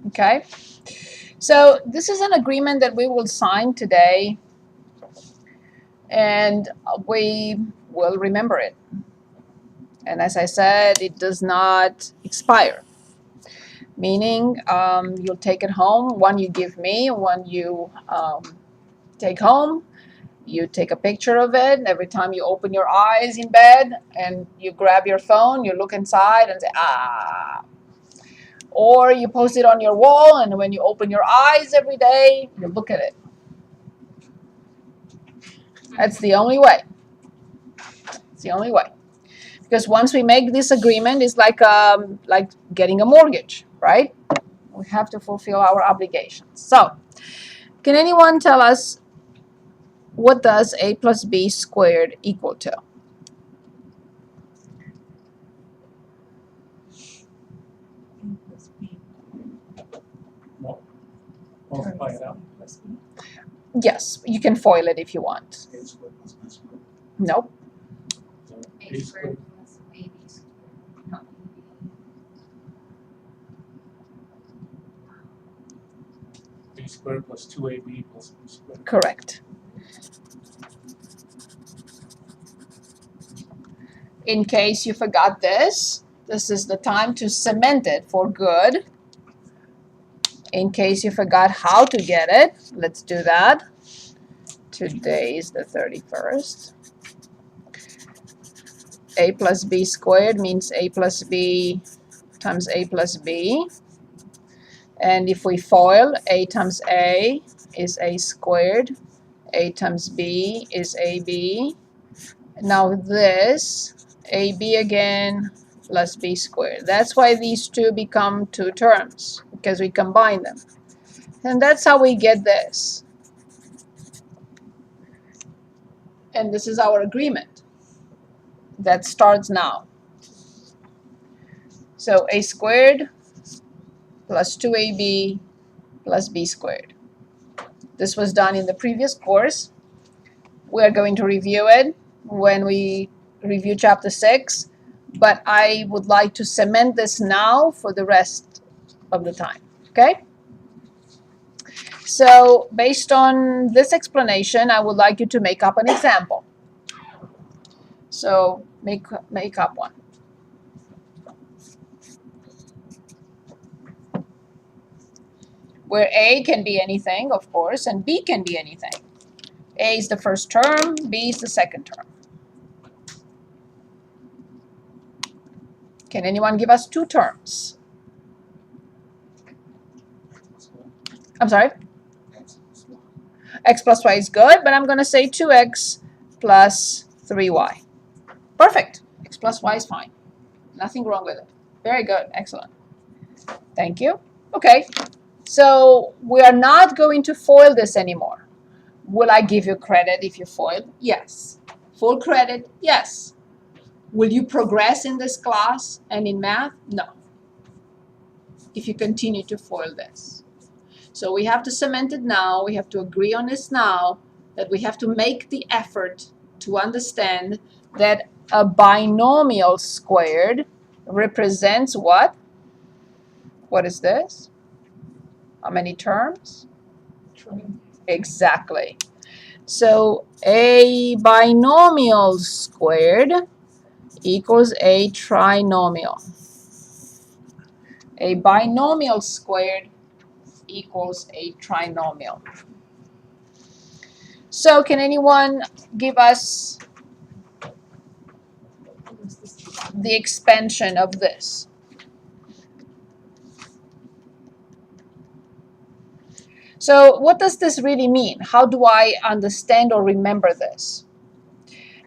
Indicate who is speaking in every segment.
Speaker 1: Okay? So this is an agreement that we will sign today, and we will remember it. And as I said, it does not expire, meaning you'll take it home. One you give me, one you take home. You take a picture of it every time you open your eyes in bed, and you grab your phone, you look inside and say, ah. Or you post it on your wall, and when you open your eyes every day, you look at it. That's the only way. It's the only way. Because once we make this agreement, it's like getting a mortgage, right? We have to fulfill our obligations. So, can anyone tell us what does a plus b squared equal to?
Speaker 2: Multiply it out.
Speaker 1: Yes, you can FOIL it if you want.
Speaker 3: A squared plus B squared.
Speaker 1: Nope.
Speaker 2: A squared
Speaker 4: plus AB squared, not
Speaker 2: B squared plus 2AB plus B squared.
Speaker 1: Correct. In case you forgot this, this is the time to cement it for good. In case you forgot how to get it, let's do that. Today is the 31st. A plus b squared means a plus b times a plus b. And if we FOIL, a times a is a squared. A times b is ab. Now this, ab again, plus b squared. That's why these two become two terms, because we combine them. And that's how we get this. And this is our agreement that starts now. So a squared plus 2ab plus b squared. This was done in the previous course. We are going to review it when we review chapter 6, but I would like to cement this now for the rest of the time, okay? So based on this explanation, I would like you to make up an example. So make up one. Where A can be anything, of course, and B can be anything. A is the first term, B is the second term. Can anyone give us two terms? I'm sorry? X plus y is good, but I'm going to say 2x plus 3y. Perfect. X plus y is fine. Nothing wrong with it. Very good. Excellent. Thank you. Okay. So we are not going to FOIL this anymore. Will I give you credit if you FOIL? Yes. Full credit? Yes. Will you progress in this class and in math? No. If you continue to FOIL this. So we have to cement it now. We have to agree on this now, that we have to make the effort to understand that a binomial squared represents what? What is this? How many terms? Exactly. So a binomial squared equals a trinomial. A binomial squared equals a trinomial. So can anyone give us the expansion of this? So what does this really mean? How do I understand or remember this?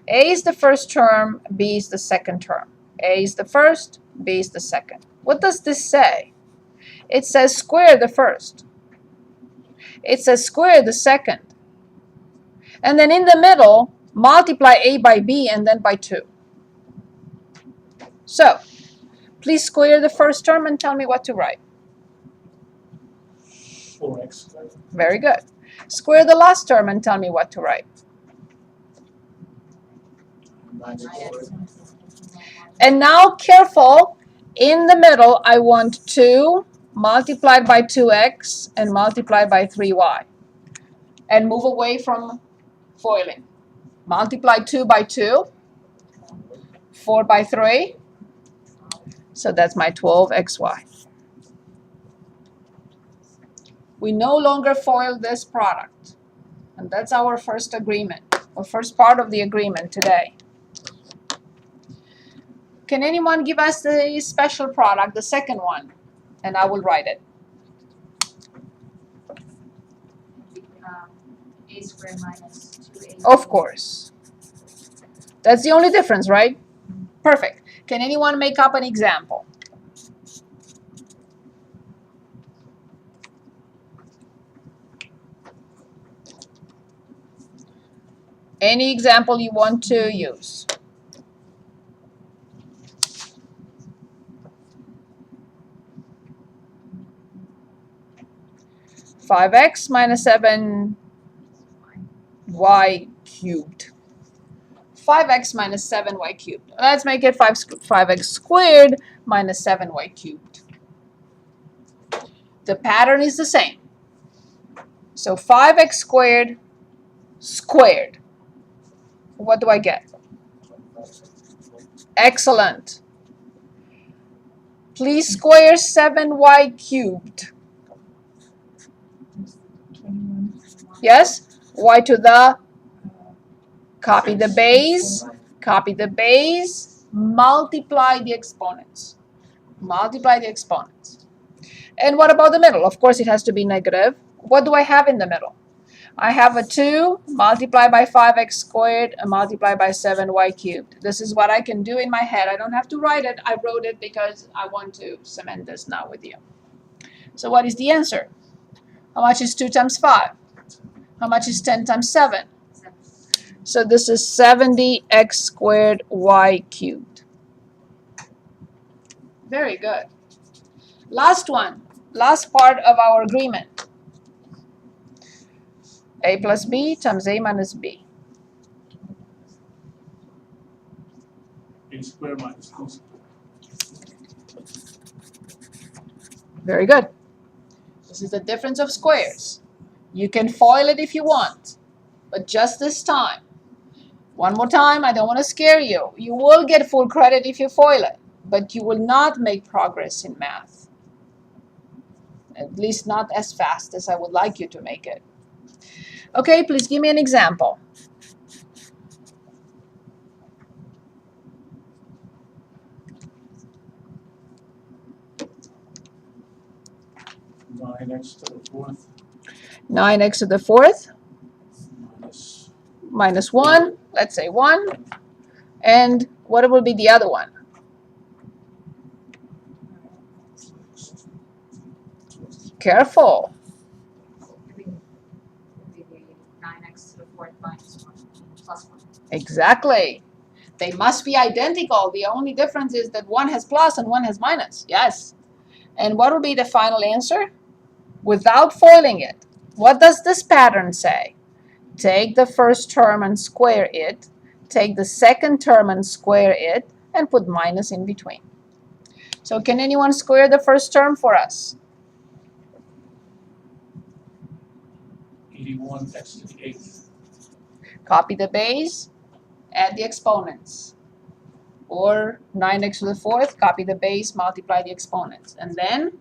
Speaker 1: A is the first term, B is the second term. A is the first, B is the second. What does this say? It says square the first. It says square the second. And then in the middle, multiply A by B and then by 2. So, please square the first term and tell me what to write.
Speaker 2: 4x squared.
Speaker 1: Very good. Square the last term and tell me what to write.
Speaker 3: 9x.
Speaker 1: And now, careful, in the middle, I want 2 multiplied by 2x and multiplied by 3y. And move away from foiling. Multiply 2 by 2, 4 by 3. So that's my 12xy. We no longer foil this product. And that's our first agreement, or first part of the agreement today. Can anyone give us the special product, the second one? And I will write it.
Speaker 4: A squared minus 2a.
Speaker 1: Of course. That's the only difference, right? Perfect. Can anyone make up an example? Any example you want to use? Five x minus 7 y cubed. 5x minus 7y cubed. Let's make it 5x squared minus 7y cubed. The pattern is the same. So 5x squared squared. What do I get? Excellent. Please square 7y cubed. Yes? Y to the, copy the base, multiply the exponents. Multiply the exponents. And what about the middle? Of course, it has to be negative. What do I have in the middle? I have a 2 multiplied by 5x squared and multiplied by 7y cubed. This is what I can do in my head. I don't have to write it. I wrote it because I want to cement this now with you. So what is the answer? How much is 2 times 5? How much is 10 times 7? So this is 70x squared y cubed. Very good. Last one. Last part of our agreement. A plus b times a minus b.
Speaker 2: A squared minus 2 squared.
Speaker 1: Very good. This is the difference of squares. You can FOIL it if you want, but just this time. One more time, I don't want to scare you. You will get full credit if you FOIL it, but you will not make progress in math. At least not as fast as I would like you to make it. Okay, please give me an example.
Speaker 2: Nine x to the fourth
Speaker 1: 9x to the fourth
Speaker 2: minus
Speaker 1: minus 1. Let's say 1. And what will be the other one? Careful.
Speaker 4: 9x to the fourth minus 1 plus 1.
Speaker 1: Exactly. They must be identical. The only difference is that one has plus and one has minus. Yes. And what will be the final answer? Without foiling it. What does this pattern say? Take the first term and square it. Take the second term and square it. And put minus in between. So can anyone square the first term for us?
Speaker 2: 81x to the 8th.
Speaker 1: Copy the base. Add the exponents. Or 9x to the fourth, copy the base, multiply the exponents. And then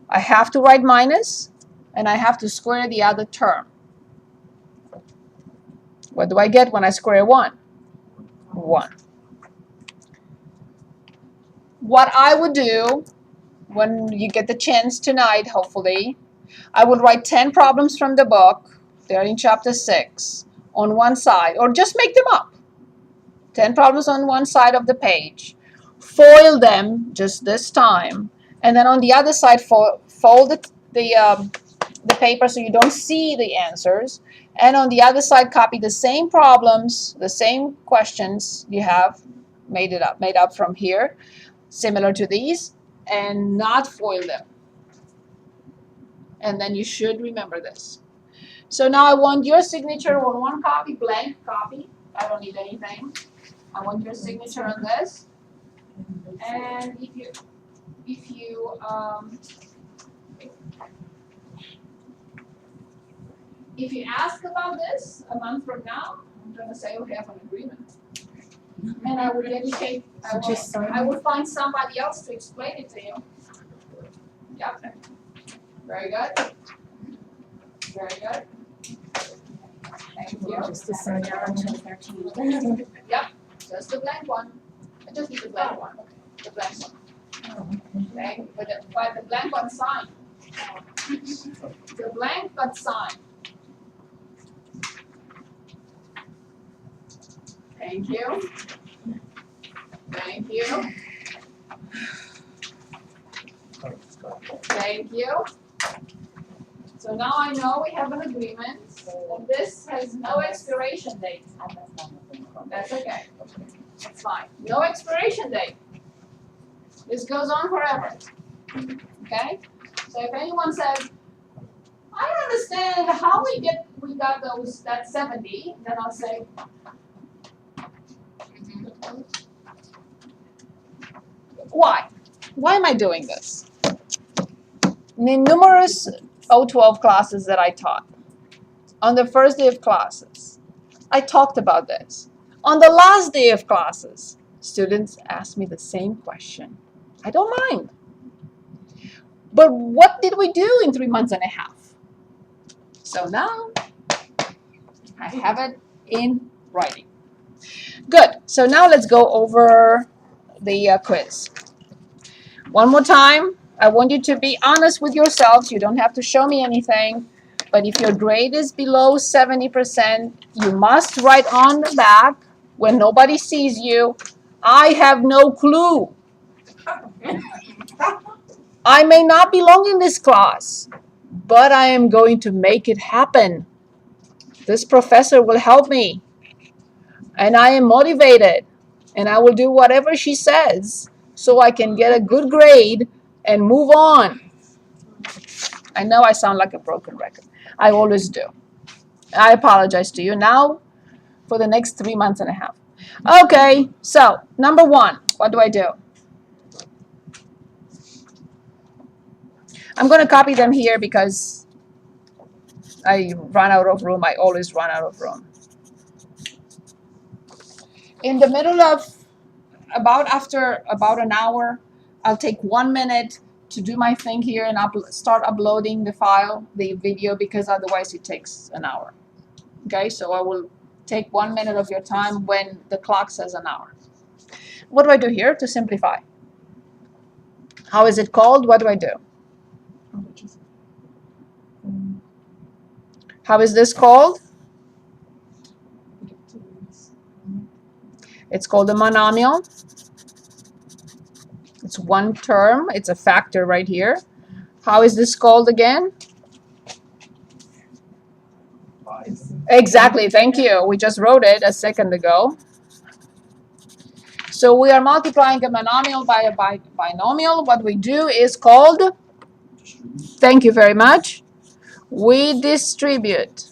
Speaker 1: I have to write minus, and I have to square the other term. What do I get when I square 1? 1. What I would do when you get the chance tonight, hopefully, I would write 10 problems from the book. They're in chapter 6 on one side, or just make them up. 10 problems on one side of the page. Foil them just this time. And then on the other side, fold the paper so you don't see the answers. And on the other side, copy the same problems, the same questions you have made up from here, similar to these, and not foil them. And then you should remember this. So now I want your signature on one copy, blank copy. I don't need anything. I want your signature on this. And if you ask about this a month from now, I'm gonna say we have an agreement. And I would dedicate, I would find somebody else to explain it to you. Yep. Very good. Very good. Thank you.
Speaker 4: Just to sign out until 13.
Speaker 1: Yep, just the blank one. I just need the blank one. The blank one. Okay, but the blank one signed. The blank but signed. Thank you. Thank you. Thank you. So now I know we have an agreement, and this has no expiration date. That's okay. That's fine. No expiration date. This goes on forever. Okay? So if anyone says, I don't understand how we got that 70, then I'll say, why? Why am I doing this? In the numerous O12 classes that I taught, on the first day of classes, I talked about this. On the last day of classes, students asked me the same question. I don't mind. But what did we do in 3 months and a half? So now, I have it in writing. Good. So now let's go over the quiz. One more time. I want you to be honest with yourselves. You don't have to show me anything. But if your grade is below 70%, you must write on the back when nobody sees you, I have no clue. I may not belong in this class, but I am going to make it happen. This professor will help me. And I am motivated. And I will do whatever she says so I can get a good grade and move on. I know I sound like a broken record. I always do. I apologize to you now for the next 3 months and a half. Okay, so number one, what do I do? I'm going to copy them here because I run out of room. I always run out of room. In the middle of after about an hour, I'll take 1 minute to do my thing here and start uploading the file, the video, because otherwise it takes an hour. Okay, so I will take 1 minute of your time when the clock says an hour. What do I do here to simplify? How is it called? What do I do? How is this called? It's called a monomial. It's one term. It's a factor right here. How is this called again? Exactly. Thank you. We just wrote it a second ago. So we are multiplying a monomial by a binomial. What we do is called, thank you very much, we distribute.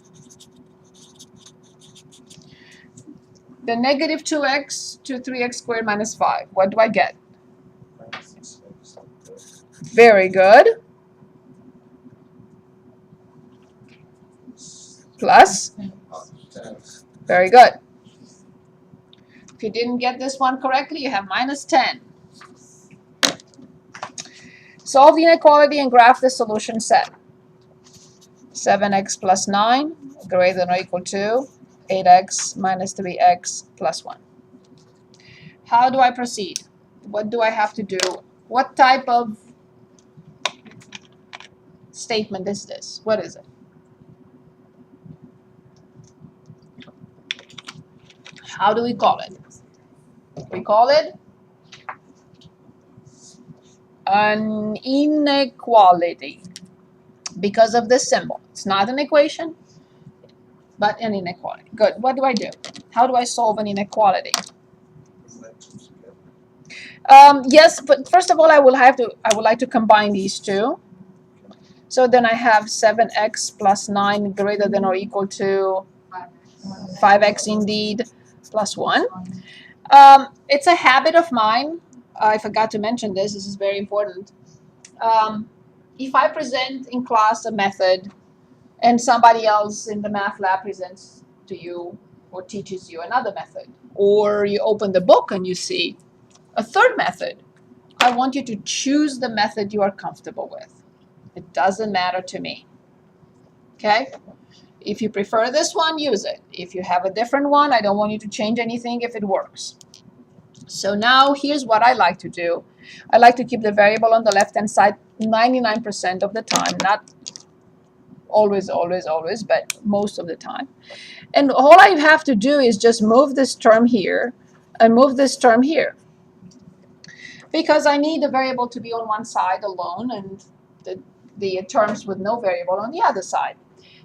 Speaker 1: The negative 2x to 3x squared minus 5. What do I get? Very good. Plus. Very good. If you didn't get this one correctly, you have minus 10. Solve the inequality and graph the solution set. 7x plus 9 greater than or equal to 8x minus 3x plus 1. How do I proceed? What do I have to do? What type of statement is this? What is it? How do we call it? We call it an inequality because of this symbol. It's not an equation, but an inequality. Good. What do I do? How do I solve an inequality? Yes, but first of all, I would like to combine these two. So then I have 7x plus 9 greater than or equal to 5x indeed plus 1. It's a habit of mine I forgot to mention this. This is very important. If I present in class a method and somebody else in the math lab presents to you or teaches you another method, or you open the book and you see a third method, I want you to choose the method you are comfortable with. It doesn't matter to me. Okay? If you prefer this one, use it. If you have a different one, I don't want you to change anything if it works. So now here's what I like to do. I like to keep the variable on the left-hand side 99% of the time, not always, but most of the time. And all I have to do is just move this term here and move this term here. Because I need the variable to be on one side alone and the terms with no variable on the other side.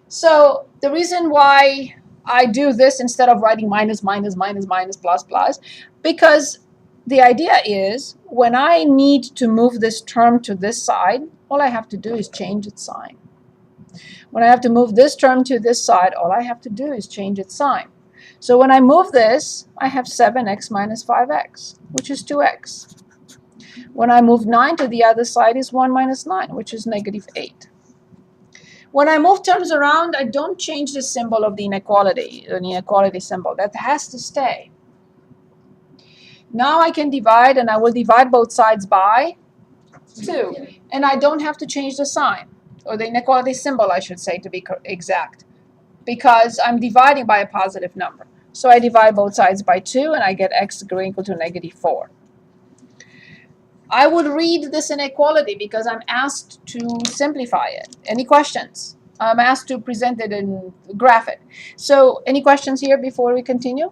Speaker 1: So the reason why I do this instead of writing minus, plus, plus, because the idea is when I need to move this term to this side, all I have to do is change its sign. When I have to move this term to this side, all I have to do is change its sign. So when I move this, I have 7x minus 5x, which is 2x. When I move 9 to the other side is 1 minus 9, which is negative 8. When I move terms around, I don't change the symbol of the inequality symbol. That has to stay. Now I can divide, and I will divide both sides by 2. And I don't have to change the sign, or the inequality symbol, I should say, to be exact, because I'm dividing by a positive number. So I divide both sides by 2, and I get x equal to negative 4. I would read this inequality because I'm asked to simplify it. Any questions? I'm asked to present it and graph it. So any questions here before we continue?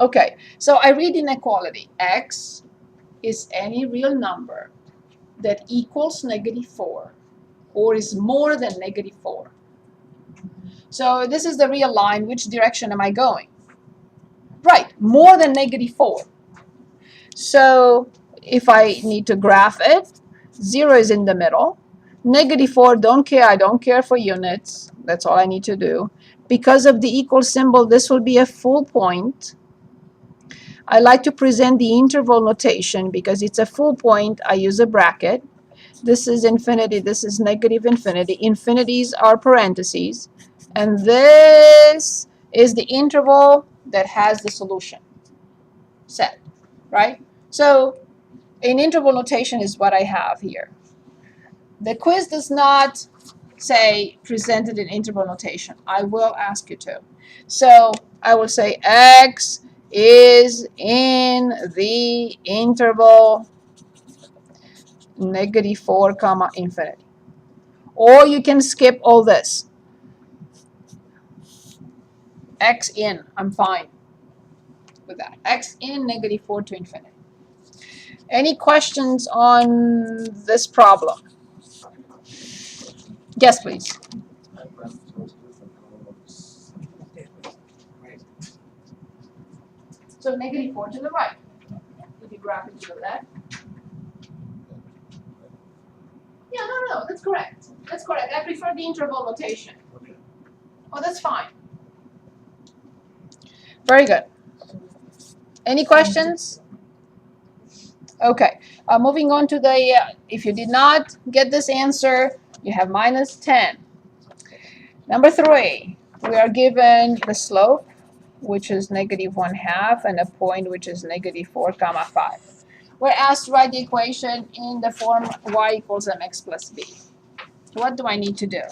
Speaker 1: Okay, so I read inequality. X is any real number that equals negative 4 or is more than negative 4. So this is the real line. Which direction am I going? Right, more than negative 4. So if I need to graph it, 0 is in the middle. Negative 4, don't care. I don't care for units. That's all I need to do. Because of the equal symbol, this will be a full point. I like to present the interval notation because it's a full point. I use a bracket. This is infinity. This is negative infinity. Infinities are parentheses. And this is the interval that has the solution set, right? So an interval notation is what I have here. The quiz does not say presented in interval notation. I will ask you to. So I will say x is in the interval negative 4 comma infinity. Or you can skip all this. X in, I'm fine with that. X in negative 4 to infinity. Any questions on this problem? Yes, please. So negative 4 to the right. If you graph it to the left. Yeah, no, that's correct. That's correct. I prefer the interval notation.
Speaker 3: Okay.
Speaker 1: Oh, that's fine. Very good. Any questions? Okay. Moving on to the, if you did not get this answer, you have minus 10. Number 3, we are given the slope, which is negative 1/2, and a point which is negative 4 comma 5. We're asked to write the equation in the form y equals mx plus b. What do I need to do?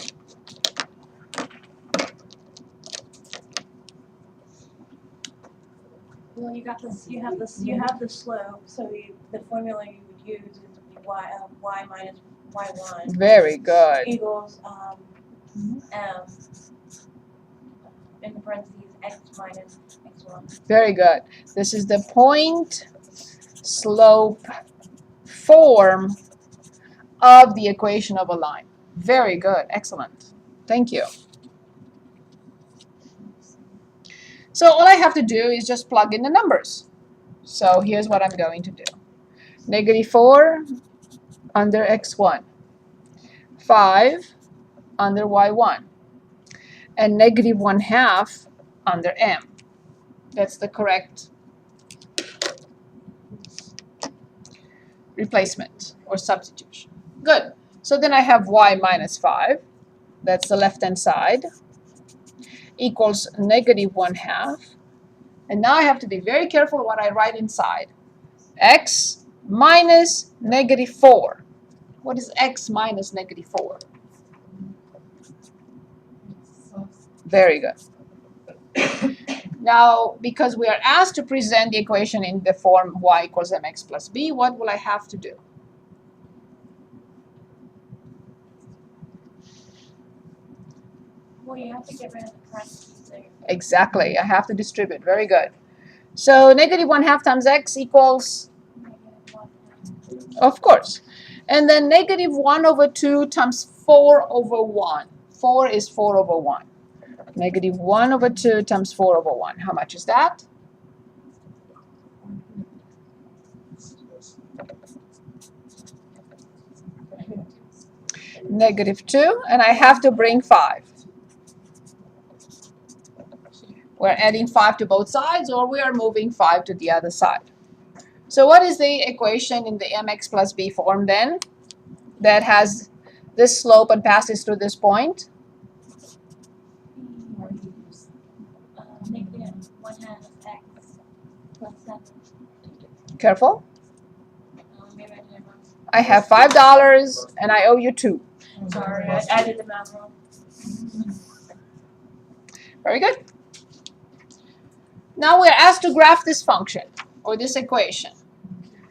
Speaker 5: Well, you got this. You have this. You have the slope. So the formula you would use is y minus y1
Speaker 1: Very good.
Speaker 5: equals m in the parentheses x minus x1.
Speaker 1: Very good. This is the point slope form of the equation of a line. Very good. Excellent. Thank you. So all I have to do is just plug in the numbers. So here's what I'm going to do. Negative 4 under x1. 5 under y1. And negative 1/2 under m. That's the correct replacement or substitution. Good. So then I have y minus 5. That's the left-hand side. Equals negative 1/2. And now I have to be very careful what I write inside. X minus negative 4. What is x minus negative 4? Very good. Now, because we are asked to present the equation in the form y equals mx plus b, what will I have to do?
Speaker 5: Well, you have to get rid of the parentheses there.
Speaker 1: Exactly. I have to distribute. Very good. So negative 1/2 times x equals, of course. And then negative 1/2 times 4/1. 4 is 4/1. Negative 1/2 times 4/1. How much is that? Negative 2, and I have to bring 5. We're adding 5 to both sides, or we are moving 5 to the other side. So what is the equation in the mx plus b form then that has this slope and passes through this point?
Speaker 5: Negative 1/2 x plus 7.
Speaker 1: Careful.
Speaker 5: Maybe I did it wrong.
Speaker 1: I have $5 and I owe you 2.
Speaker 5: Sorry, I did the math wrong.
Speaker 1: Very good. Now we're asked to graph this function or this equation.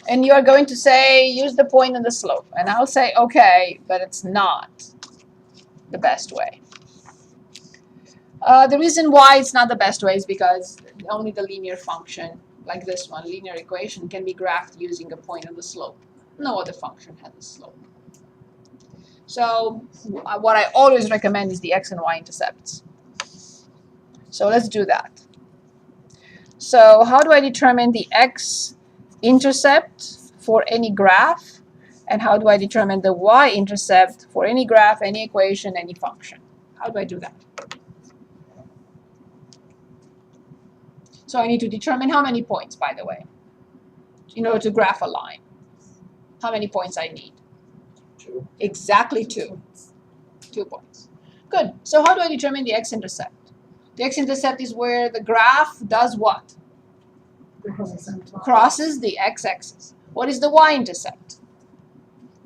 Speaker 1: And you're going to say, use the point and the slope. And I'll say, okay, but it's not the best way. The reason why it's not the best way is because only the linear function, like this one, linear equation, can be graphed using a point and the slope. No other function has a slope. So what I always recommend is the x and y intercepts. So let's do that. So how do I determine the x-intercept for any graph? And how do I determine the y-intercept for any graph, any equation, any function? How do I do that? So I need to determine how many points, by the way, in order to graph a line. How many points I need?
Speaker 3: 2.
Speaker 1: Exactly 2. 2 points. Good. So how do I determine the x-intercept? The x-intercept is where the graph does what? Crosses the x-axis. What is the y-intercept?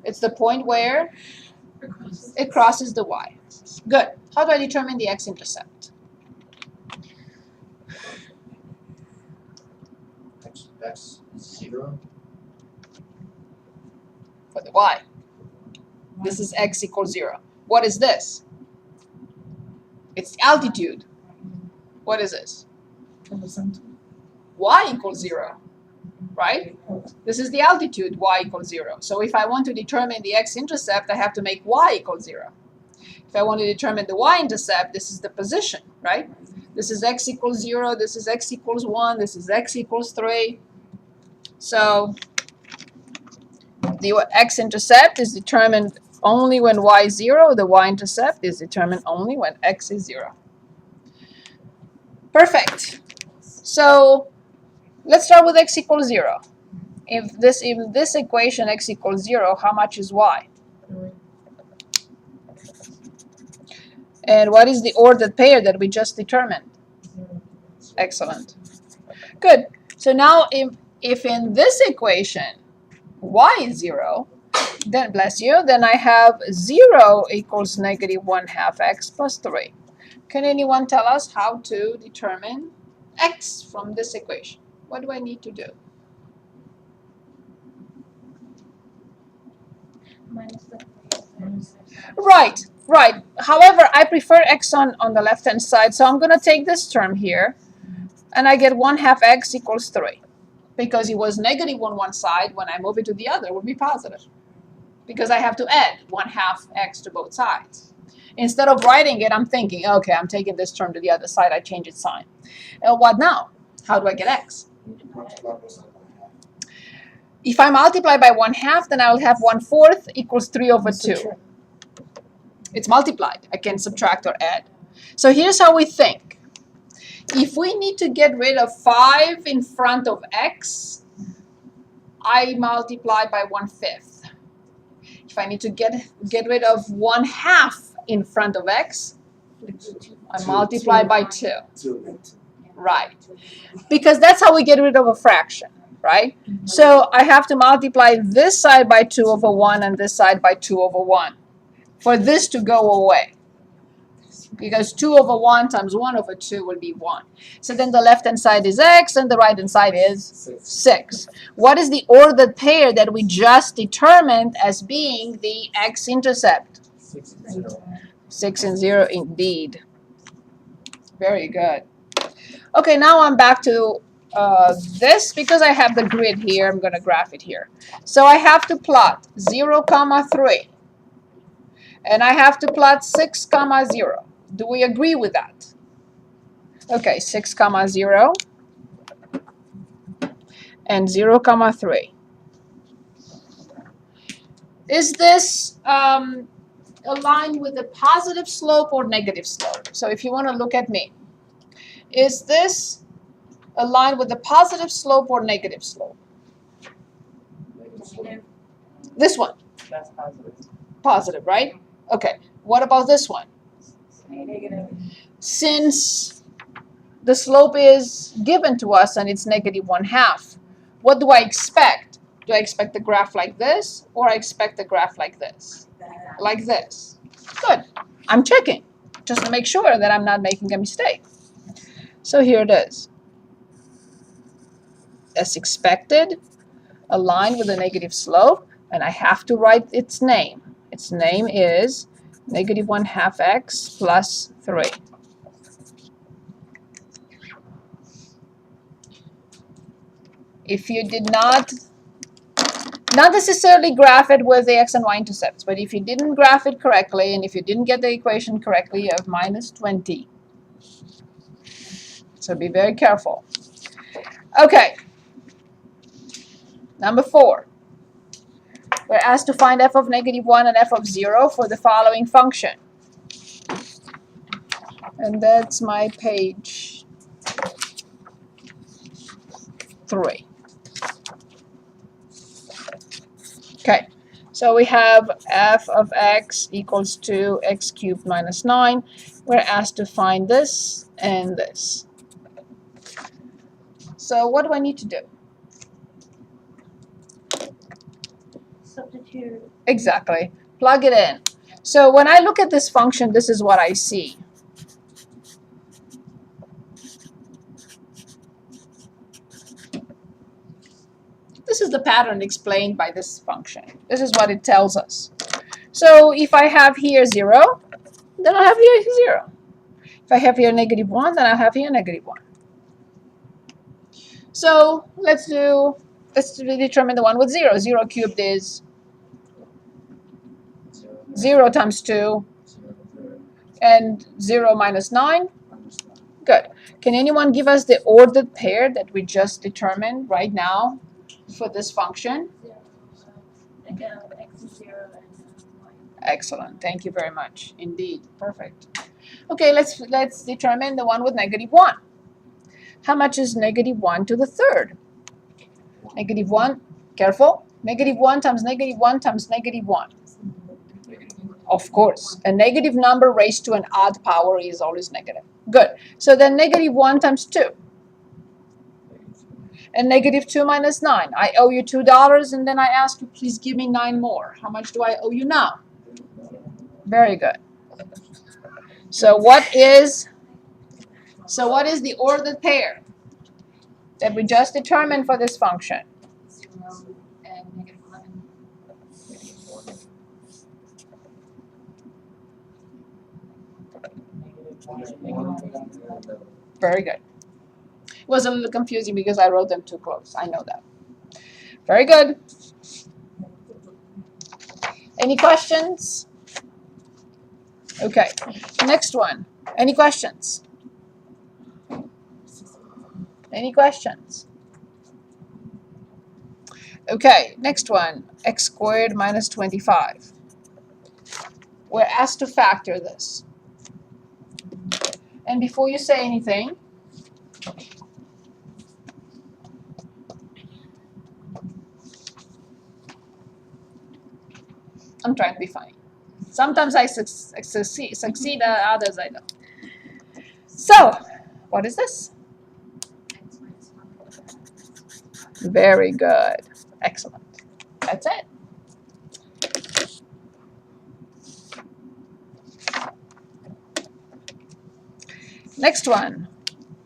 Speaker 1: It's the point where it crosses the y-axis. Good. How do I determine the x-intercept?
Speaker 3: X is 0.
Speaker 1: For the y. This is x equals 0. What is this? It's the altitude. What is this? Y equals 0, right? This is the altitude, y equals 0. So if I want to determine the x-intercept, I have to make y equal 0. If I want to determine the y-intercept, this is the position, right? This is x equals 0, this is x equals 1, this is x equals 3. So the x-intercept is determined only when y is 0. The y-intercept is determined only when x is 0. Perfect. So let's start with x equals 0. If this equation x equals 0, how much is y? And what is the ordered pair that we just determined? Excellent. Good. So now if in this equation y is 0, then bless you, then I have 0 equals negative 1/2 x plus 3. Can anyone tell us how to determine x from this equation? What do I need to do?
Speaker 5: Minus the 3.
Speaker 1: Right, right. However, I prefer x on the left-hand side, so I'm going to take this term here, and I get 1/2 x equals 3. Because it was negative on one side, when I move it to the other, it will be positive. Because I have to add 1/2 x to both sides. Instead of writing it, I'm thinking, okay, I'm taking this term to the other side, I change its sign. What now? How do I get x? If I multiply by 1/2, then I will have 1/4 equals 3/2. It's multiplied. I can subtract or add. So here's how we think. If we need to get rid of 5 in front of x, I multiply by 1/5. If I need to get rid of 1/2 in front of x, I multiply by 2. Right. Because that's how we get rid of a fraction, right? So I have to multiply this side by 2/1 and this side by 2/1 for this to go away. Because 2/1 times 1/2 will be 1. So then the left-hand side is x and the right-hand side is 6. What is the ordered pair that we just determined as being the x-intercept?
Speaker 3: 6 and 0.
Speaker 1: 6 and 0 indeed. Very good. Okay, now I'm back to this because I have the grid here. I'm going to graph it here. So I have to plot 0, 3. And I have to plot 6, 0. Do we agree with that? Okay, 6, 0 and 0, 3. Is this aligned with a positive slope or negative slope? So if you want to look at me, is this aligned with a positive slope or negative slope? This one.
Speaker 2: That's positive.
Speaker 1: Positive, right? Okay. What about this one?
Speaker 5: Negative.
Speaker 1: Since the slope is given to us and it's -1/2, what do I expect? Do I expect a graph like this or I expect a graph like this? Like this. Good. I'm checking just to make sure that I'm not making a mistake. So here it is. As expected, aligned with a negative slope, and I have to write its name. Its name is -1/2 x plus 3. If you did not necessarily graph it with the x and y intercepts, but if you didn't graph it correctly and if you didn't get the equation correctly, you have -20. So be very careful. Okay. Number 4. We're asked to find f of -1 and f of 0 for the following function. And that's my page 3. Okay, so we have f of x equals to x cubed minus 9. We're asked to find this and this. So what do I need to do?
Speaker 5: Substitute.
Speaker 1: Exactly. Plug it in. So when I look at this function, this is what I see. This is the pattern explained by this function. This is what it tells us. So if I have here 0, then I'll have here 0. If I have here -1, then I'll have here -1. So let's determine the one with 0. 0 cubed is 0 times 2, and 0 minus 9. Good. Can anyone give us the ordered pair that we just determined right now for this function?
Speaker 5: Again, x is 0 and y.
Speaker 1: Excellent. Thank you very much. Indeed. Perfect. Okay, let's determine the one with -1. How much is -1 to the third? -1, careful. -1 times -1 times -1. Of course, a negative number raised to an odd power is always negative. Good. So then -1 times 2. And -2 minus 9. I owe you $2, and then I ask you, please give me 9 more. How much do I owe you now? Very good. So what is the ordered pair that we just determined for this function?
Speaker 4: 0 and -11.
Speaker 1: Very good. It was a little confusing because I wrote them too close. I know that. Very good. Any questions? Okay. Next one. Any questions? Any questions? Okay. Next one. X squared minus 25. We're asked to factor this. And before you say anything, I'm trying to be funny. Sometimes I succeed, others I don't. So, what is this?
Speaker 4: X minus 1.
Speaker 1: Very good. Excellent. That's it. Next one.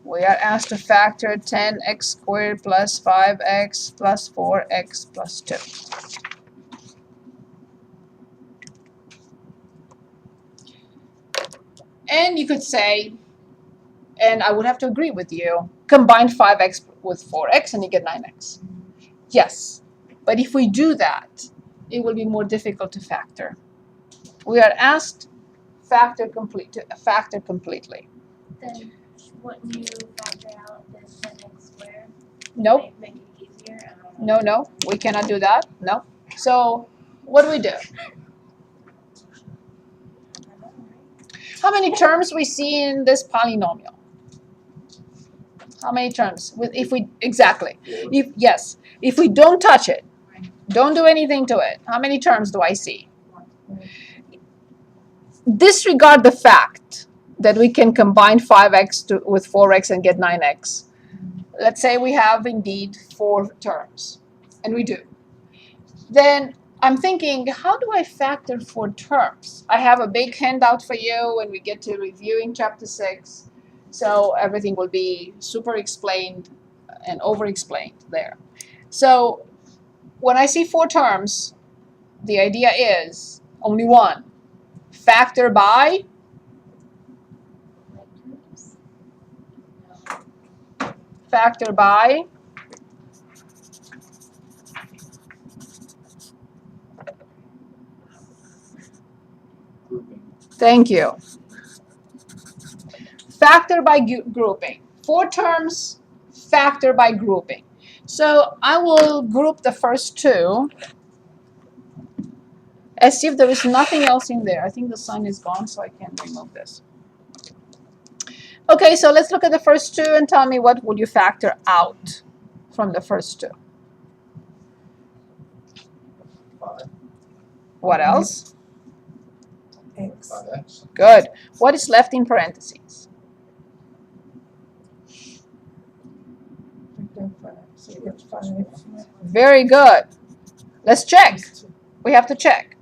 Speaker 1: We are asked to factor 10x squared plus 5x plus 4x plus 2. And you could say, and I would have to agree with you, combine 5x with 4x and you get 9x. Yes, but if we do that, it will be more difficult to factor. We are asked to factor completely.
Speaker 5: Then wouldn't you factor out this 10x squared?
Speaker 1: Nope.
Speaker 5: Make it easier? I don't know.
Speaker 1: No, we cannot do that. No. So what do we do?
Speaker 5: I know, right?
Speaker 1: How many terms we see in this polynomial? How many terms? If we exactly. If we don't touch it, don't do anything to it. How many terms do I see? Disregard the fact that we can combine 5x with 4x and get 9x. Let's say we have indeed 4 terms, and we do. Then I'm thinking, how do I factor 4 terms? I have a big handout for you when we get to reviewing chapter 6, so everything will be super explained and over explained there. So when I see 4 terms, the idea is only one. Factor by factor by
Speaker 3: Grouping.
Speaker 1: thank you. Factor by grouping. 4 terms, factor by grouping. So I will group the first 2 as if there is nothing else in there. I think the sign is gone, so I can remove this. Okay, so let's look at the first 2 and tell me what would you factor out from the first 2.
Speaker 3: 5.
Speaker 1: What else?
Speaker 5: X.
Speaker 3: 5x.
Speaker 1: Good. What is left in parentheses?
Speaker 5: So you get 5.
Speaker 1: Very good. Let's check. We have to check.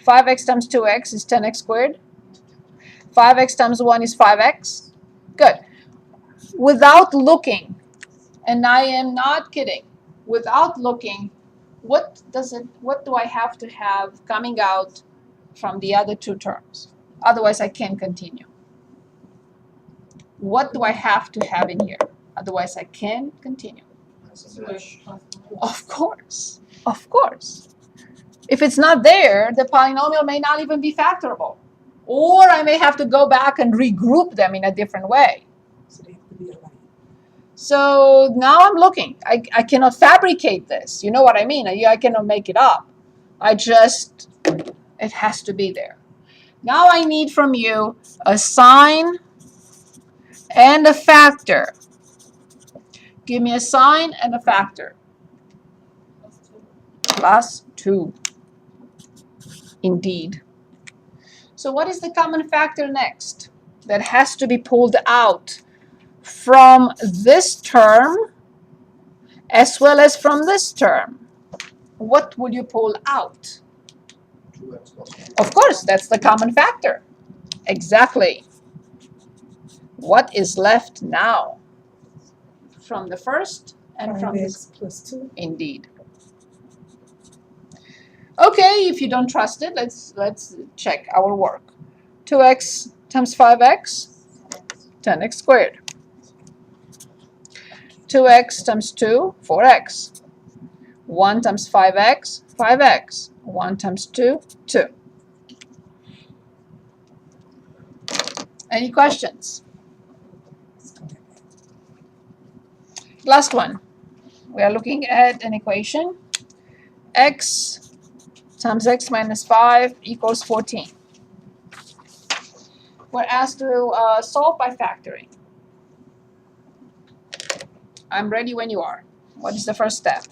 Speaker 1: 5x times 2x is 10x squared. 5x times 1 is 5x. Good. Without looking, and I am not kidding, without looking, what do I have to have coming out from the other 2 terms? Otherwise, I can't continue. What do I have to have in here? Otherwise, I can't continue.
Speaker 3: That's a match.
Speaker 1: Of course. Of course. If it's not there, the polynomial may not even be factorable. Or I may have to go back and regroup them in a different way.
Speaker 5: So they have to be alike.
Speaker 1: So now I'm looking. I cannot fabricate this. You know what I mean? I cannot make it up. It has to be there. Now I need from you a sign and a factor. Give me a sign and a factor. Plus 2. Indeed. So what is the common factor next that has to be pulled out from this term as well as from this term? What would you pull out?
Speaker 3: 2x plus 1.
Speaker 1: Of course, that's the common factor. Exactly. What is left now from the first and from this?
Speaker 5: Plus 2.
Speaker 1: Indeed. Okay, if you don't trust it, let's check our work. 2x times 5x, 10x squared. 2x times 2, 4x. 1 times 5x, 5x. 1 times 2, 2. Any questions? Last one. We are looking at an equation. X times x minus 5 equals 14. We're asked to solve by factoring. I'm ready when you are. What is the first step?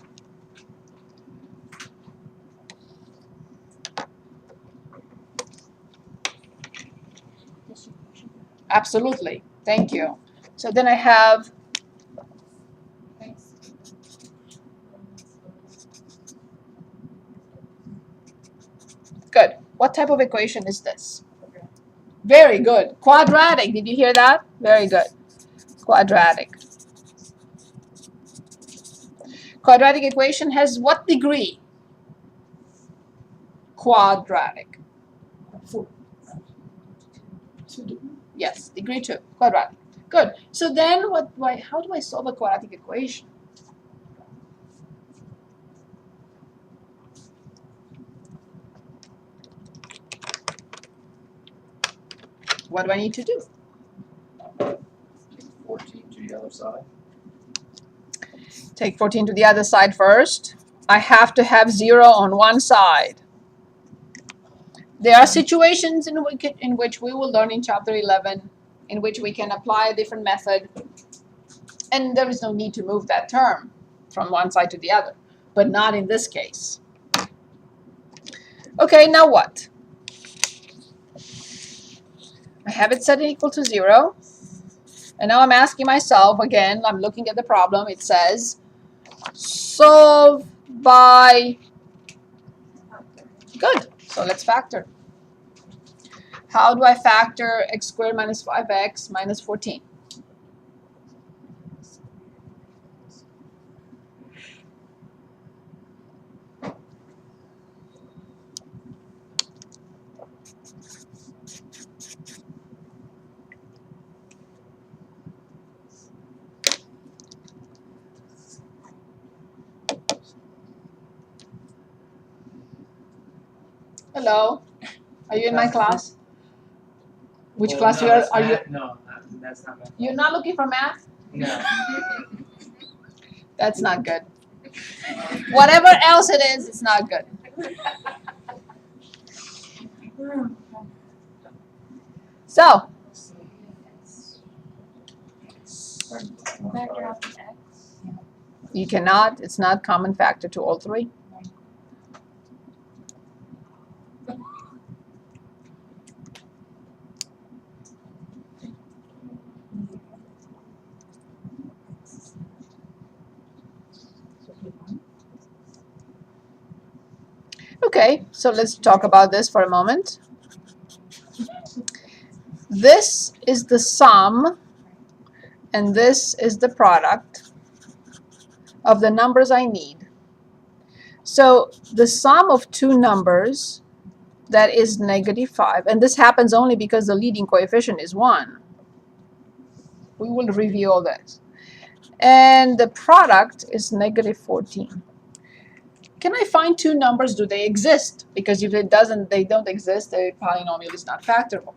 Speaker 1: Absolutely. Thank you. So then I have good. What type of equation is this? Very good. Quadratic. Did you hear that? Very good. Quadratic. Quadratic equation has what degree? Quadratic. Yes, degree 2. Quadratic. Good. So then how do I solve a quadratic equation? What do I need to do?
Speaker 3: 14 to the other side.
Speaker 1: Take 14 to the other side first. I have to have 0 on one side. There are situations in which we will learn in chapter 11 in which we can apply a different method, and there is no need to move that term from one side to the other, but not in this case. Okay, now what? I have it set equal to 0, and now I'm asking myself again, I'm looking at the problem, it says solve by, good, so let's factor. How do I factor x squared minus 5x minus 14? Hello, are you in my class? Which class
Speaker 2: no,
Speaker 1: you are?
Speaker 2: that's
Speaker 1: Are you?
Speaker 2: math. No, that's not math.
Speaker 1: You're not looking for math?
Speaker 2: No.
Speaker 1: That's not good. Whatever else it is, it's not good. So,
Speaker 4: Factor out the x.
Speaker 1: you cannot, it's not common factor to all three. Okay, so let's talk about this for a moment. This is the sum, and this is the product of the numbers I need. So the sum of two numbers, that is -5, and this happens only because the leading coefficient is 1. We will review all this. And the product is -14. Can I find two numbers? Do they exist? Because if they don't exist, the polynomial is not factorable.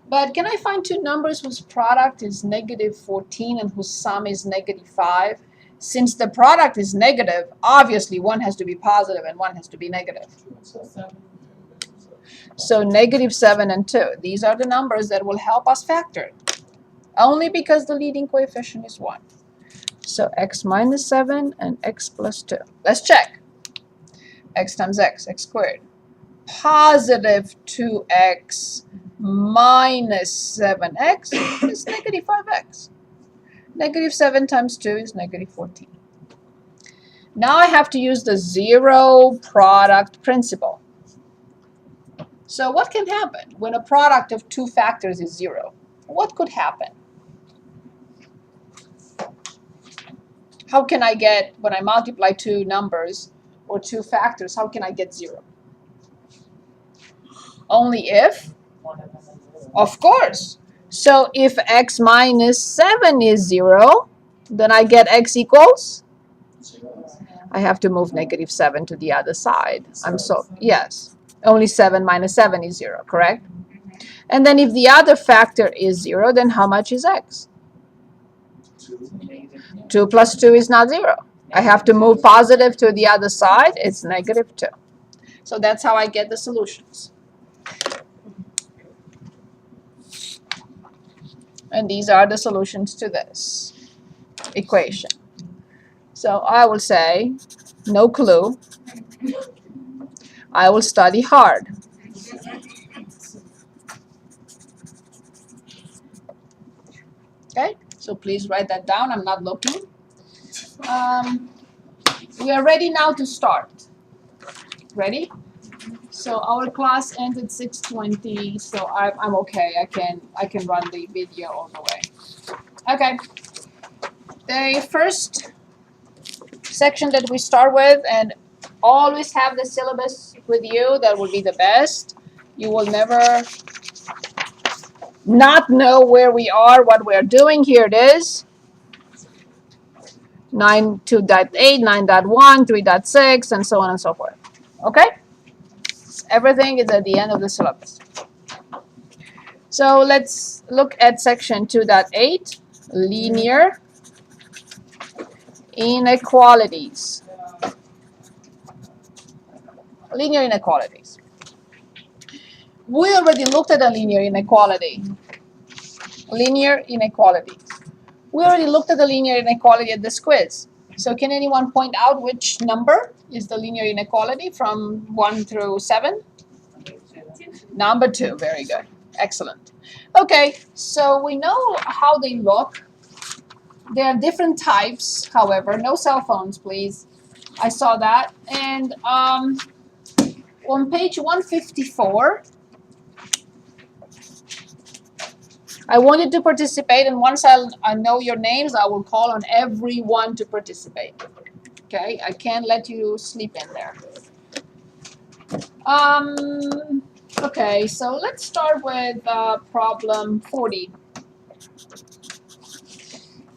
Speaker 1: But can I find two numbers whose product is -14 and whose sum is -5? Since the product is negative, obviously one has to be positive and one has to be negative. So -7 and 2. These are the numbers that will help us factor. Only because the leading coefficient is 1. So x minus 7 and x plus 2. Let's check. X times x squared. Positive 2x minus 7x is -5x. -7 times 2 is -14. Now I have to use the zero product principle. So what can happen when a product of two factors is 0? What could happen? How can I get, when I multiply two numbers or two factors, how can I get 0? Only if, of course. So if x minus 7 is 0, then I get x equals? I have to move -7 to the other side. Yes. Only 7 minus 7 is 0, correct? And then if the other factor is 0, then how much is x? 2 plus 2 is not 0. I have to move positive to the other side. It's -2. So that's how I get the solutions. And these are the solutions to this equation. So I will say, no clue. I will study hard. Okay, so please write that down. I'm not looking. We are ready now to start. Ready? So our class ends at 6:20. So I'm okay. I can run the video all the way. Okay. The first section that we start with, and always have the syllabus with you. That would be the best. You will never not know where we are, what we are doing. Here it is. 9.2.8, 9.1, 3.6, and so on and so forth. Okay? Everything is at the end of the syllabus. So let's look at section 2.8, linear inequalities. Linear inequalities. We already looked at a linear inequality. Linear inequalities. We already looked at the linear inequality at this quiz. So can anyone point out which number is the linear inequality from 1 through 7? Number 2. Very good. Excellent. Okay, so we know how they look. There are different types, however. No cell phones, please. I saw that. And on page 154, I want you to participate, and once I know your names, I will call on everyone to participate. Okay, I can't let you sleep in there. Okay, so let's start with problem 40.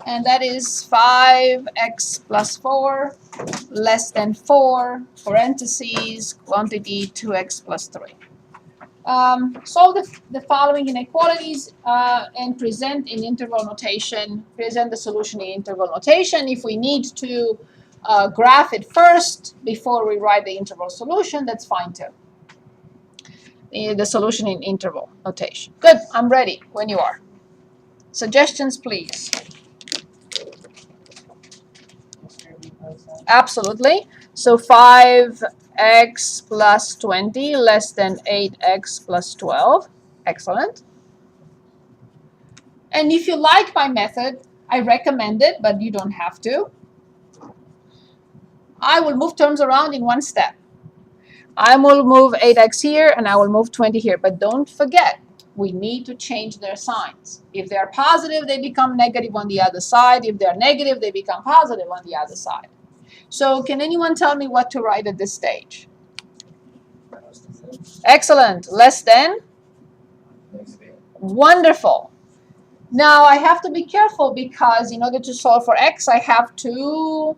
Speaker 1: And that is 5x plus 4 less than 4, parentheses, quantity 2x plus 3. Solve the following inequalities and present in interval notation. Present the solution in interval notation. If we need to graph it first before we write the interval solution, that's fine too. The solution in interval notation. Good, I'm ready when you are. Suggestions, please. Absolutely. So 5x plus 20 less than 8x plus 12. Excellent. And if you like my method, I recommend it, but you don't have to. I will move terms around in one step. I will move 8x here, and I will move 20 here. But don't forget, we need to change their signs. If they're positive, they become negative on the other side. If they're negative, they become positive on the other side. So can anyone tell me what to write at this stage? Excellent. Less than? Wonderful. Now I have to be careful because in order to solve for x, I have to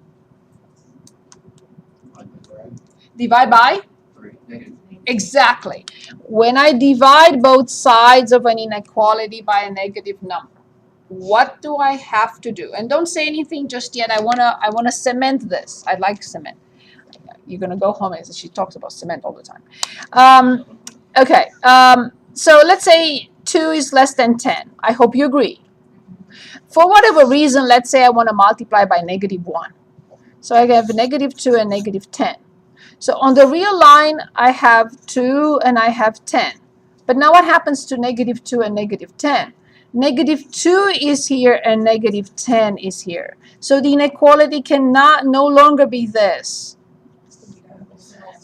Speaker 1: divide by?
Speaker 3: 3. Negative.
Speaker 1: Exactly. When I divide both sides of an inequality by a negative number, what do I have to do? And don't say anything just yet. I wanna cement this. I like cement. You're gonna go home and she talks about cement all the time. Okay. So let's say 2 is less than 10. I hope you agree. For whatever reason, let's say I want to multiply by negative 1. So I have negative 2 and negative 10. So on the real line, I have 2 and I have 10. But now what happens to negative 2 and negative 10? Negative 2 is here and negative 10 is here. So the inequality cannot no longer be this.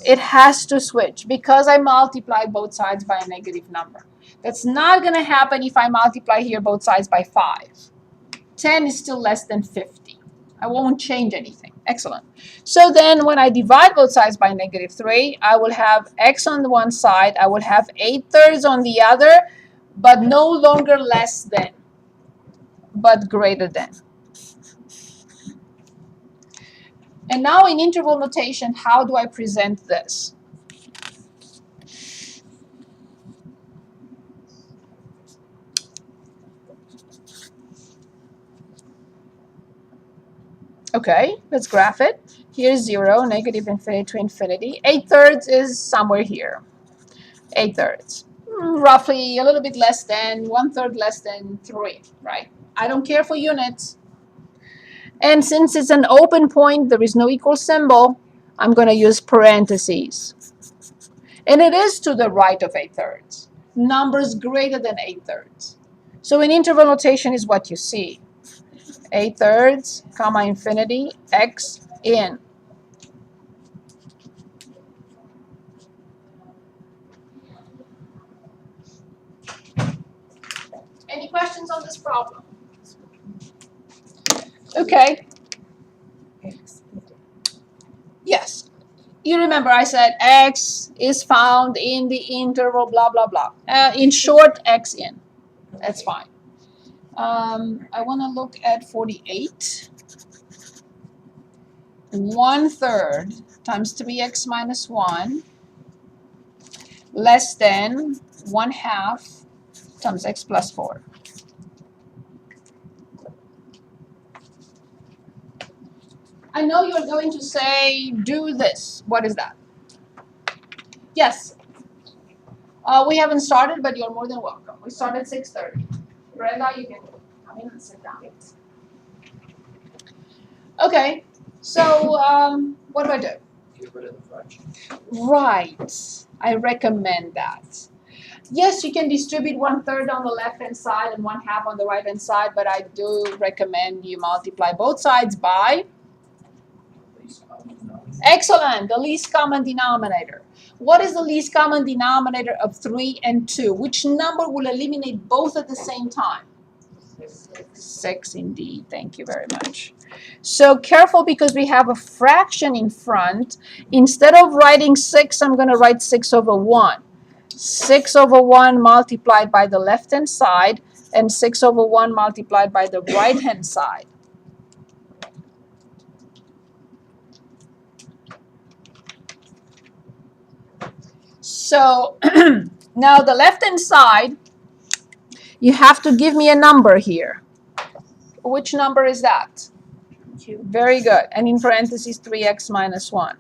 Speaker 1: It has to switch because I multiplied both sides by a negative number. That's not going to happen if I multiply here both sides by 5. 10 is still less than 50. I won't change anything. Excellent. So then when I divide both sides by negative 3, I will have x on the one side, I will have 8/3 on the other, but no longer less than, but greater than. And now in interval notation, how do I present this? Okay, let's graph it. Here's 0, negative infinity to infinity. 8/3 is somewhere here. 8/3. Roughly a little bit less than, 1/3 less than 3, right? I don't care for units. And since it's an open point, there is no equal symbol, I'm going to use parentheses. And it is to the right of 8/3. Numbers greater than 8/3. So in interval notation is what you see. 8/3, comma infinity, x in. Any questions on this problem? Okay. Yes. You remember I said x is found in the interval blah blah blah. In short, x in. That's fine. I want to look at 48. 1/3 times 3x minus 1 less than 1/2 times x plus 4. I know you're going to say, do this. What is that? Yes. We haven't started, but you're more than welcome. We start at 6:30. Brenda, you can come in and sit down. Okay. So what do I do?
Speaker 3: Get rid of the fraction.
Speaker 1: Right. I recommend that. Yes, you can distribute 1/3 on the left-hand side and 1/2 on the right-hand side, but I do recommend you multiply both sides by
Speaker 3: Least common denominator.
Speaker 1: excellent, the least common denominator. What is the least common denominator of 3 and 2? Which number will eliminate both at the same time? 6 indeed. Thank you very much. So careful because we have a fraction in front. Instead of writing 6, I'm going to write 6/1. 6/1 multiplied by the left-hand side and 6/1 multiplied by the right-hand side. So now the left-hand side, you have to give me a number here. Which number is that?
Speaker 5: 2.
Speaker 1: Very good. And in parentheses, 3x minus 1.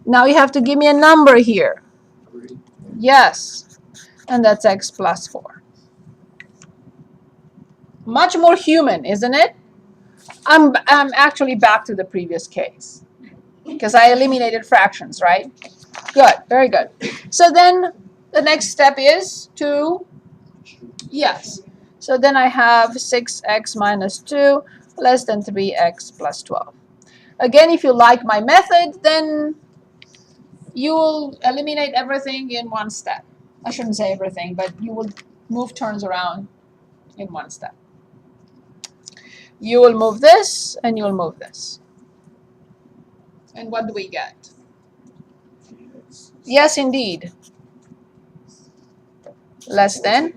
Speaker 1: Now you have to give me a number here.
Speaker 3: 3.
Speaker 1: Yes. And that's x plus 4. Much more human, isn't it? I'm actually back to the previous case because I eliminated fractions, right? Good. Very good. So then the next step is to, yes. So then I have 6x minus 2 less than 3x plus 12. Again, if you like my method, then you will eliminate everything in one step. I shouldn't say everything, but you will move terms around in one step. You will move this, and you will move this. And what do we get? Yes, indeed. Less than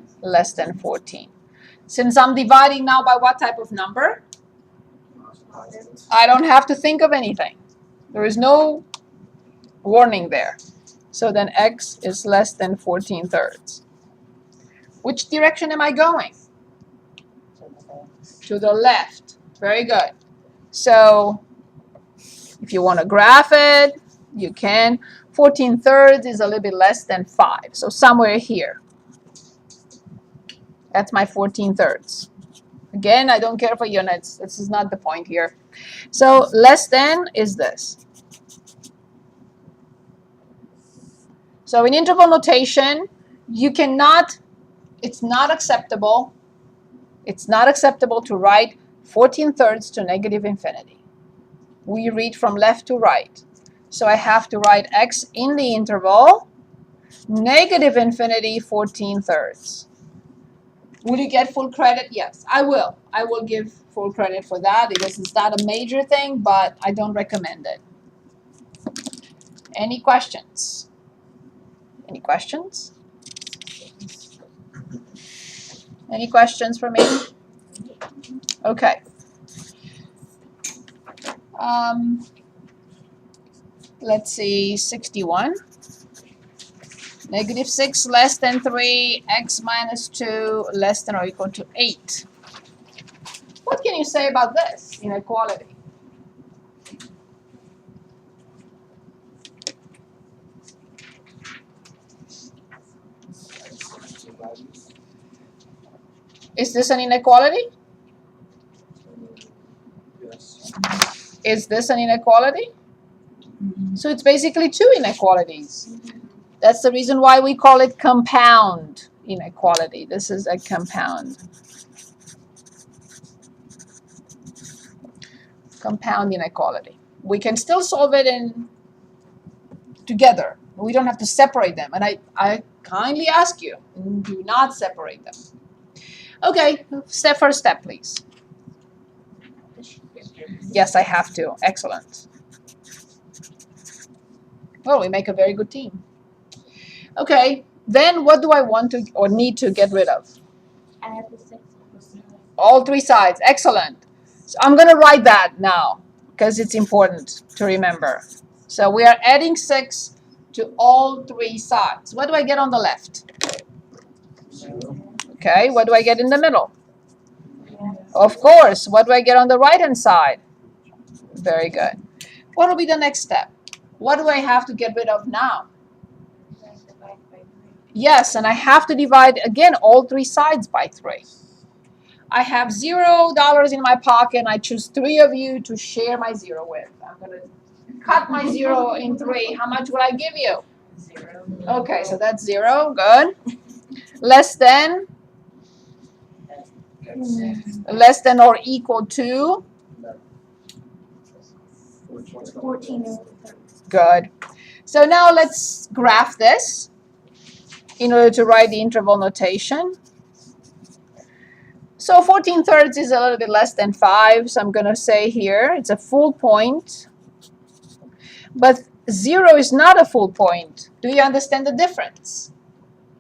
Speaker 1: 14. Since I'm dividing now by what type of number? I don't have to think of anything. There is no warning there. So then x is less than 14/3. Which direction am I going? To the left. Very good. So if you want to graph it, you can. 14/3 is a little bit less than 5. So somewhere here. That's my 14/3. Again, I don't care for units. This is not the point here. So less than is this. So in interval notation, you cannot, it's not acceptable. It's not acceptable to write 14/3 to negative infinity. We read from left to right. So I have to write x in the interval, negative infinity 14/3. Will you get full credit? Yes, I will. I will give full credit for that because it's not a major thing, but I don't recommend it. Any questions? Any questions? Any questions for me? Okay. Let's see, 61. Negative 6 less than 3, x minus 2 less than or equal to 8. What can you say about this inequality? Is this an inequality?
Speaker 3: Yes.
Speaker 1: Is this an inequality? So it's basically two inequalities. That's the reason why we call it compound inequality. This is a compound. Compound inequality. We can still solve it in together. We don't have to separate them. And I kindly ask you, do not separate them. Okay, first step, please. Yes, I have to. Excellent. Well, we make a very good team. Okay, then what do I want to or need to get rid of?
Speaker 5: Add the 6.
Speaker 1: All three sides. Excellent. So I'm going to write that now because it's important to remember. So we are adding 6 to all three sides. What do I get on the left?
Speaker 3: 0.
Speaker 1: Okay, what do I get in the middle? Of course. What do I get on the right-hand side? Very good. What will be the next step? What do I have to get rid of now? Yes, and I have to divide, again, all three sides by 3. I have $0 in my pocket, and I choose 3 of you to share my 0 with. I'm going to cut my 0 in 3. How much will I give you?
Speaker 4: 0.
Speaker 1: Okay, so that's 0. Good. Less than? Less than or equal to?
Speaker 5: 14.
Speaker 1: Good. So now let's graph this in order to write the interval notation. So 14/3 is a little bit less than 5, so I'm going to say here it's a full point. But 0 is not a full point. Do you understand the difference?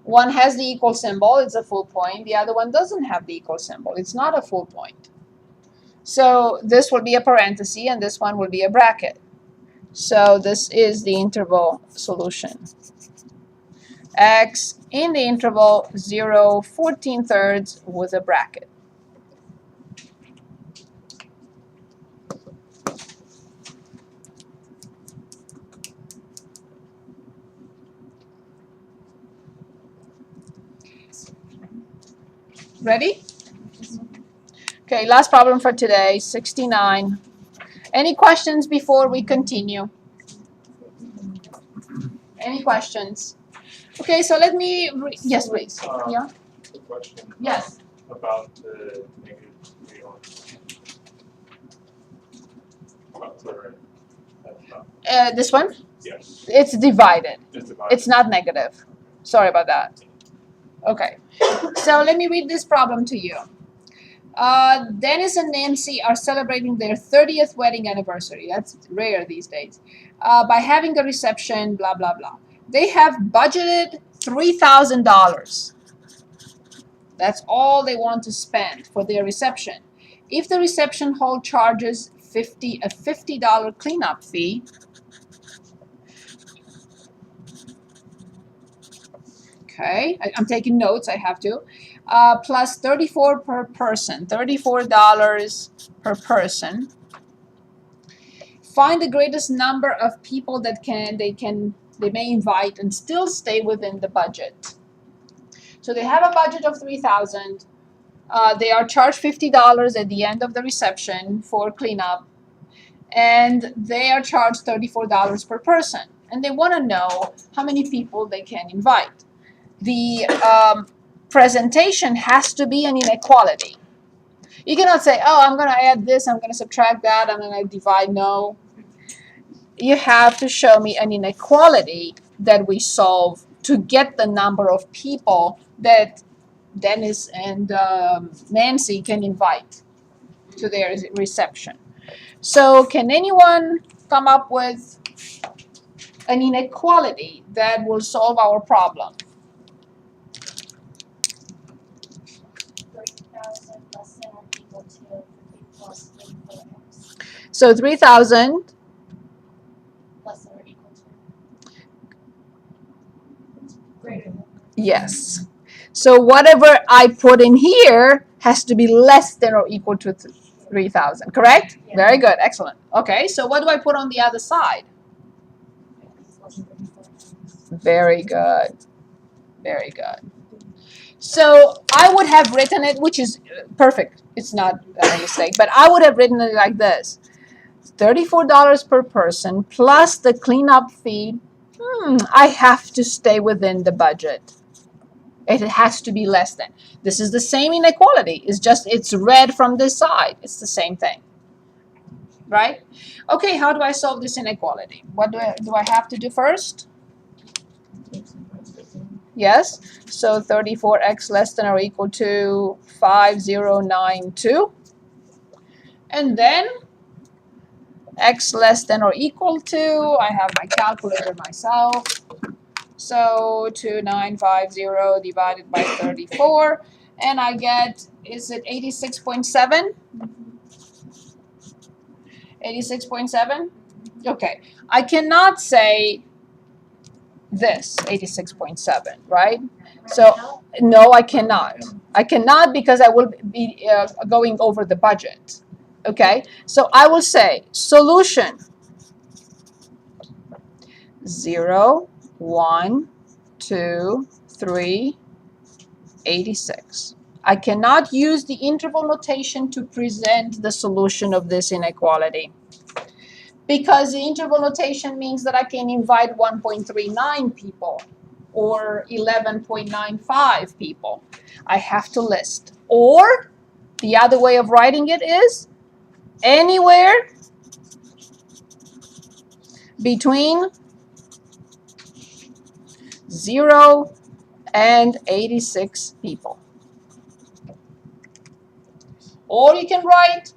Speaker 1: One has the equal symbol, it's a full point. The other one doesn't have the equal symbol. It's not a full point. So this will be a parenthesis, and this one will be a bracket. So this is the interval solution. X in the interval 0, 14/3 with a bracket. Ready? Okay, last problem for today, 69. Any questions before we continue? Any questions? Okay, so let me, yes, please. Yeah?
Speaker 2: The question
Speaker 1: Yes.
Speaker 2: about the negative 3 on about clearing.
Speaker 1: This one?
Speaker 2: Yes.
Speaker 1: It's divided.
Speaker 2: Just divided.
Speaker 1: It's not negative. Sorry about that. Okay, so let me read this problem to you. Dennis and Nancy are celebrating their 30th wedding anniversary. That's rare these days. By having a reception, blah, blah, blah. They have budgeted $3,000. That's all they want to spend for their reception. If the reception hall charges a $50 cleanup fee, okay, I'm taking notes, I have to, plus $34 per person, $34 per person. Find the greatest number of people that they may invite and still stay within the budget. So they have a budget of $3,000. They are charged $50 at the end of the reception for cleanup, and they are charged $34 per person. And they want to know how many people they can invite. The presentation has to be an inequality. You cannot say, oh, I'm going to add this, I'm going to subtract that, I'm going to divide. No. You have to show me an inequality that we solve to get the number of people that Dennis and Nancy can invite to their reception. So can anyone come up with an inequality that will solve our problem?
Speaker 5: 30,000 less than or equal to 3 plus 3 for X.
Speaker 1: So 3,000
Speaker 5: Less than or equal to. Greater than.
Speaker 1: yes. So whatever I put in here has to be less than or equal to 3,000, correct?
Speaker 5: Yeah.
Speaker 1: Very good, excellent. Okay, so what do I put on the other side? Very good, very good. So I would have written it, which is perfect. It's not a mistake, but I would have written it like this. $34 per person plus the cleanup fee. I have to stay within the budget. It has to be less than. This is the same inequality. It's just it's red from this side. It's the same thing. Right? Okay, how do I solve this inequality? What do I have to do first? Yes. So 34x less than or equal to 5092. And then x less than or equal to, I have my calculator myself. So 2950 divided by 34. And I get, is it 86.7? 86.7? Okay. I cannot say this, 86.7, right? So, no, I cannot. I cannot because I will be going over the budget. Okay? So I will say solution 0, 1, 2, 3, 86. I cannot use the interval notation to present the solution of this inequality, because the interval notation means that I can invite 1.39 people or 11.95 people. I have to list. Or the other way of writing it is anywhere between 0 and 86 people. Or you can write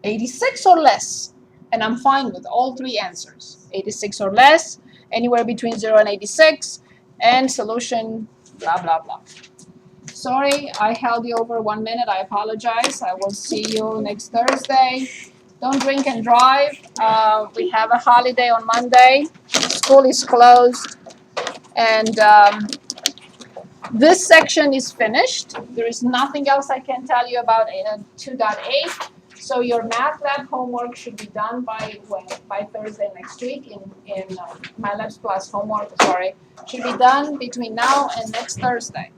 Speaker 1: 86 or less, and I'm fine with all three answers. 86 or less, anywhere between 0 and 86, and solution blah, blah, blah. Sorry, I held you over 1 minute. I apologize. I will see you next Thursday. Don't drink and drive. We have a holiday on Monday. School is closed. And this section is finished. There is nothing else I can tell you about 2.8. So your math lab homework should be done by Thursday next week in MyLabs Plus homework, sorry. Should be done between now and next Thursday.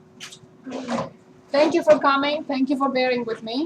Speaker 1: Thank you for coming. Thank you for bearing with me.